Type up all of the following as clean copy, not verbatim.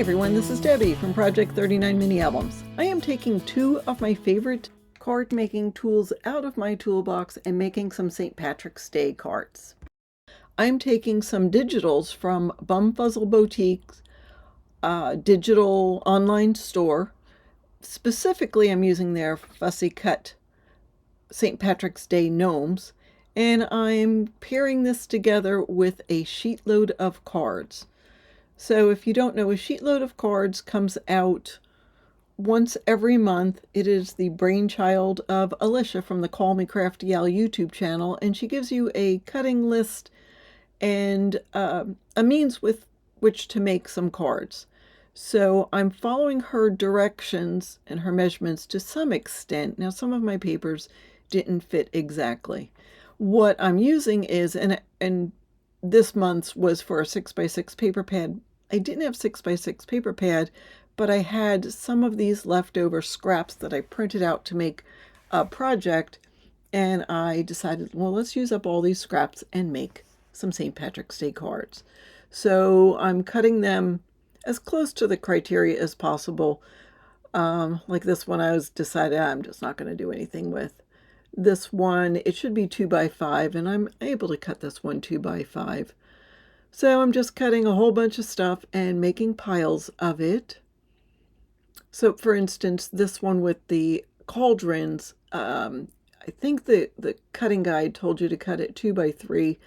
everyone, this is Debbie from Project 39 Mini Albums. I am taking two of my favorite card making tools out of my toolbox and making some St. Patrick's Day cards. I'm taking some digitals from BumFuzzle Boutique's digital online store. Specifically, I'm using their Fussy Cut St. Patrick's Day Gnomes, and I'm pairing this together with a sheetload of cards. So if you don't know, a sheetload of cards comes out once every month. It is the brainchild of Alicia from the Call Me Crafty YouTube channel, and she gives you a cutting list and a means with which to make some cards. So I'm following her directions and her measurements to some extent. Now, some of my papers didn't fit exactly. What I'm using is, and this month's was for a 6x6 paper pad. I didn't have 6x6 paper pad, but I had some of these leftover scraps that I printed out to make a project, and I decided, well, let's use up all these scraps and make some St. Patrick's Day cards. So I'm cutting them as close to the criteria as possible. Like this one, I was decided I'm just not going to do anything with. This one, it should be 2x5, and I'm able to cut this one 2x5. So I'm just cutting a whole bunch of stuff and making piles of it. So for instance, this one with the cauldrons, I think the cutting guide told you to cut it 2x3,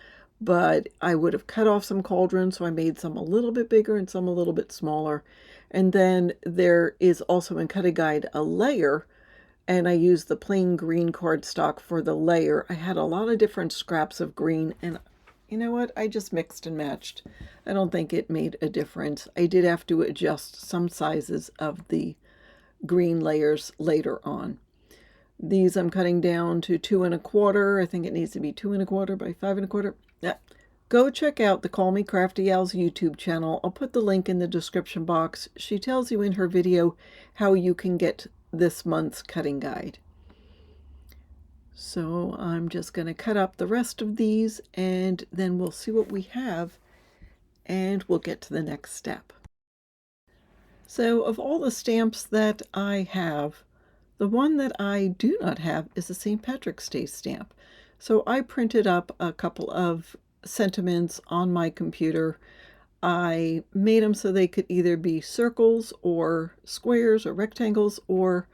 but I would have cut off some cauldrons, so I made some a little bit bigger and some a little bit smaller. And then there is also in cutting guide a layer, and I used the plain green cardstock for the layer. I had a lot of different scraps of green, and you know what? I just mixed and matched. I don't think it made a difference. I did have to adjust some sizes of the green layers later on. These I'm cutting down to 2 1/4. I think it needs to be 2 1/4 by 5 1/4. Yeah. Go check out the Call Me Crafty YouTube channel. I'll put the link in the description box. She tells you in her video how you can get this month's cutting guide. So I'm just going to cut up the rest of these, and then we'll see what we have, and we'll get to the next step. So of all the stamps that I have, the one that I do not have is a St. Patrick's Day stamp. So I printed up a couple of sentiments on my computer. I made them so they could either be circles or squares or rectangles or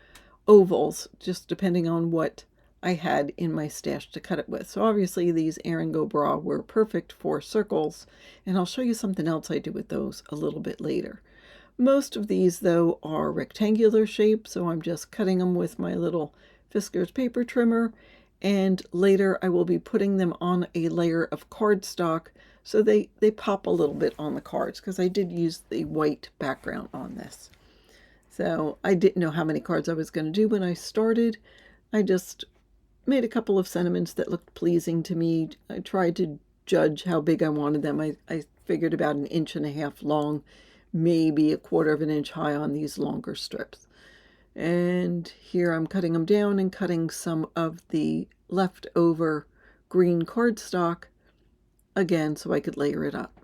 ovals, just depending on what I had in my stash to cut it with. So obviously these Erin Go Bra were perfect for circles, and I'll show you something else I do with those a little bit later. Most of these, though, are rectangular shape, so I'm just cutting them with my little Fiskars paper trimmer, and later I will be putting them on a layer of cardstock so they pop a little bit on the cards, because I did use the white background on this. So I didn't know how many cards I was going to do when I started. I just made a couple of sentiments that looked pleasing to me. I tried to judge how big I wanted them. I figured about 1.5 inches long, maybe 1/4 of an inch high on these longer strips. And here I'm cutting them down and cutting some of the leftover green cardstock again so I could layer it up.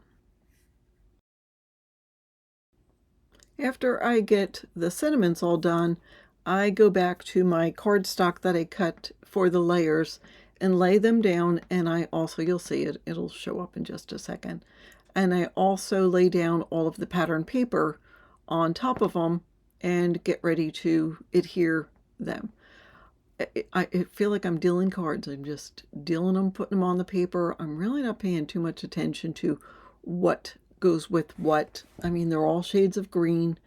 After I get the sentiments all done, I go back to my cardstock that I cut for the layers and lay them down, and I also, you'll see it, it'll show up in just a second. And I also lay down all of the pattern paper on top of them and get ready to adhere them. I feel like I'm dealing cards. I'm just dealing them, putting them on the paper. I'm really not paying too much attention to what goes with what. I mean, they're all shades of green.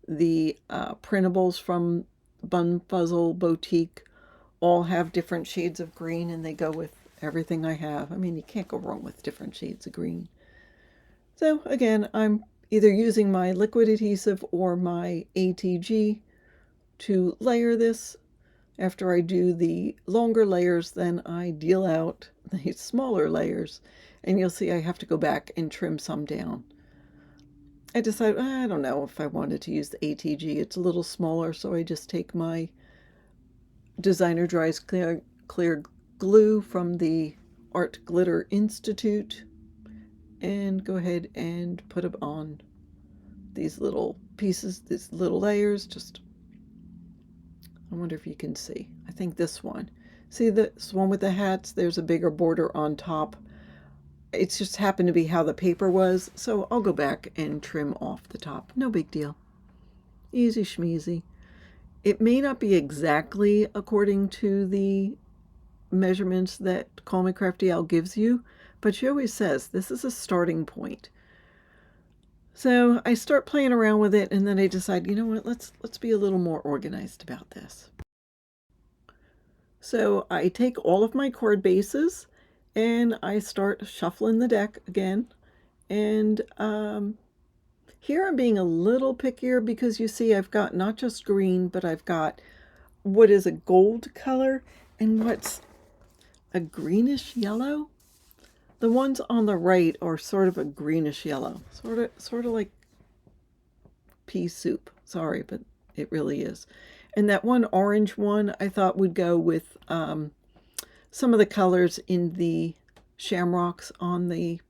The printables from BumFuzzle Boutique all have different shades of green, and they go with everything I have. I mean, you can't go wrong with different shades of green. So again, I'm either using my liquid adhesive or my ATG to layer this. After I do the longer layers, then I deal out the smaller layers, and you'll see I have to go back and trim some down. I decided, I don't know if I wanted to use the ATG. It's a little smaller, so I just take my Designer Dries clear glue from the Art Glitter Institute and go ahead and put it on these little pieces, these little layers. Just, I wonder if you can see. I think this one. See this one with the hats? There's a bigger border on top. It's just happened to be how the paper was, so I'll go back and trim off the top. No big deal. Easy schmeezy. It may not be exactly according to the measurements that Call Me Crafty Al gives you, but she always says this is a starting point. So I start playing around with it, and then I decide, you know what, let's be a little more organized about this. So I take all of my card bases and I start shuffling the deck again. And here I'm being a little pickier because you see I've got not just green, but I've got what is a gold color and what's a greenish yellow. The ones on the right are sort of a greenish yellow, sort of like pea soup. Sorry, but it really is. And that one orange one I thought would go with some of the colors in the shamrocks on the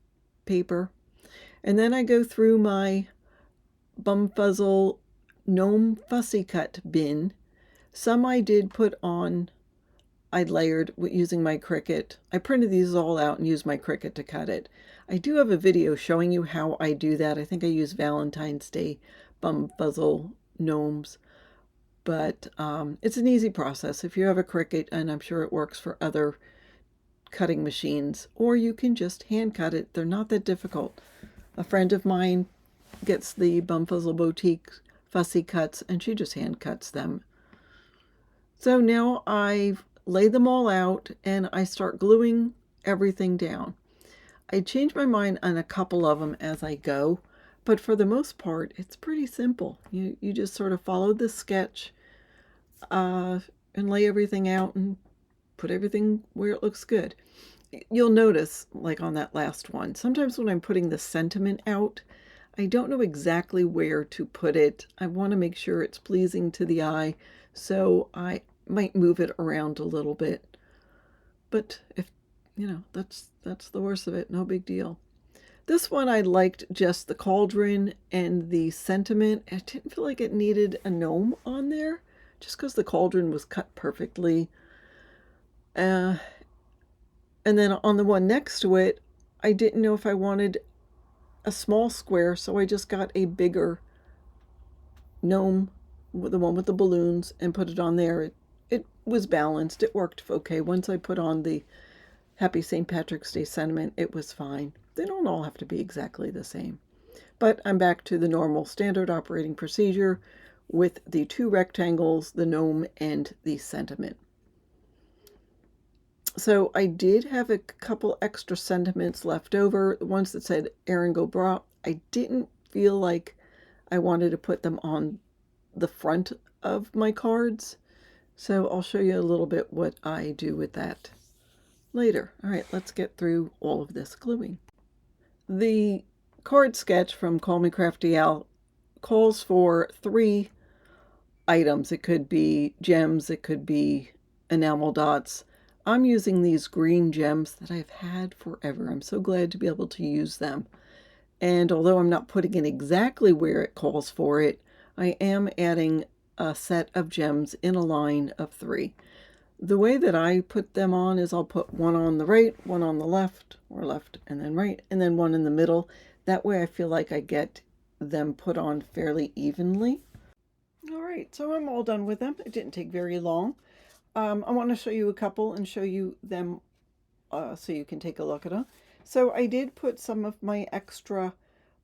paper. And then I go through my BumFuzzle Gnome Fussy Cut bin. Some I did put on, I layered using my Cricut. I printed these all out and used my Cricut to cut it. I do have a video showing you how I do that. I think I use Valentine's Day BumFuzzle gnomes. But it's an easy process if you have a Cricut, and I'm sure it works for other cutting machines, or you can just hand cut it. They're not that difficult. A friend of mine gets the BumFuzzle Boutique fussy cuts, and she just hand cuts them. So now I've laid them all out, and I start gluing everything down. I change my mind on a couple of them as I go, but for the most part, it's pretty simple. You just sort of follow the sketch and lay everything out and put everything where it looks good. You'll notice, like on that last one, sometimes when I'm putting the sentiment out, I don't know exactly where to put it. I want to make sure it's pleasing to the eye, so I might move it around a little bit. But if, you know, that's the worst of it, no big deal. This one I liked just the cauldron and the sentiment. I didn't feel like it needed a gnome on there, just because the cauldron was cut perfectly. And then on the one next to it, I didn't know if I wanted a small square, so I just got a bigger gnome, the one with the balloons, and put it on there. It was balanced. It worked okay. Once I put on the Happy St. Patrick's Day sentiment, it was fine. They don't all have to be exactly the same. But I'm back to the normal standard operating procedure with the two rectangles, the gnome, and the sentiment. So I did have a couple extra sentiments left over, the ones that said Aaron Go Bra. I didn't feel like I wanted to put them on the front of my cards. So I'll show you a little bit what I do with that later. All right, let's get through all of this gluing. The card sketch from Call Me Crafty Al calls for 3 items. It could be gems, it could be enamel dots. I'm using these green gems that I've had forever. I'm so glad to be able to use them. And although I'm not putting it exactly where it calls for it, I am adding a set of gems in a line of 3. The way that I put them on is I'll put one on the right, one on the left, or left and then right, and then one in the middle. That way I feel like I get them put on fairly evenly. All right, so I'm all done with them. It didn't take very long. I want to show you a couple and show you them so you can take a look at them. So I did put some of my extra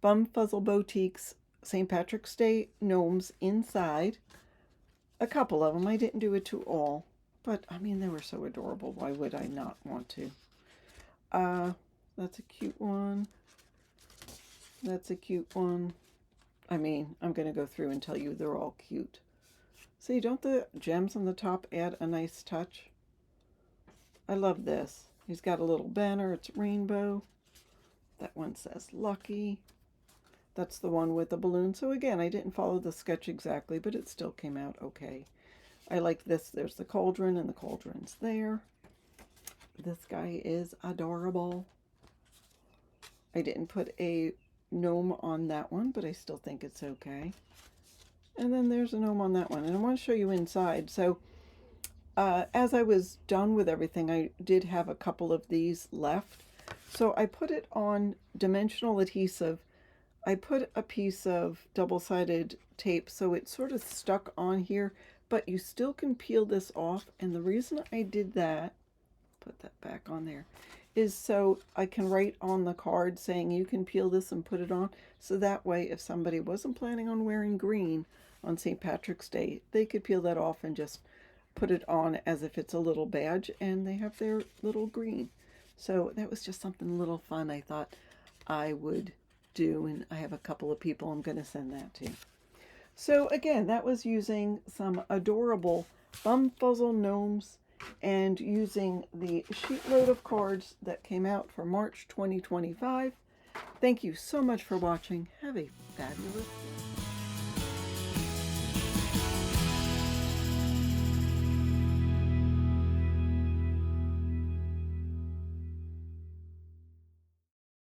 BumFuzzle Boutiques St. Patrick's Day gnomes inside. A couple of them. I didn't do it to all. But, I mean, they were so adorable. Why would I not want to? That's a cute one. That's a cute one. I mean, I'm going to go through and tell you they're all cute. See, don't the gems on the top add a nice touch? I love this. He's got a little banner. It's rainbow. That one says lucky. That's the one with the balloon. So again, I didn't follow the sketch exactly, but it still came out okay. I like this. There's the cauldron, and the cauldron's there. This guy is adorable. I didn't put a gnome on that one, but I still think it's okay. And then there's a gnome on that one. And I want to show you inside. So as I was done with everything, I did have a couple of these left. So I put it on dimensional adhesive. I put a piece of double-sided tape so it sort of stuck on here, but you still can peel this off. And the reason I did that, put that back on there, is so I can write on the card saying you can peel this and put it on. So that way, if somebody wasn't planning on wearing green on St. Patrick's Day, they could peel that off and just put it on as if it's a little badge, and they have their little green. So that was just something a little fun I thought I would do, and I have a couple of people I'm going to send that to. So again, that was using some adorable BumFuzzle gnomes and using the Sheetload of cards that came out for March 2025. Thank you so much for watching. Have a fabulous day.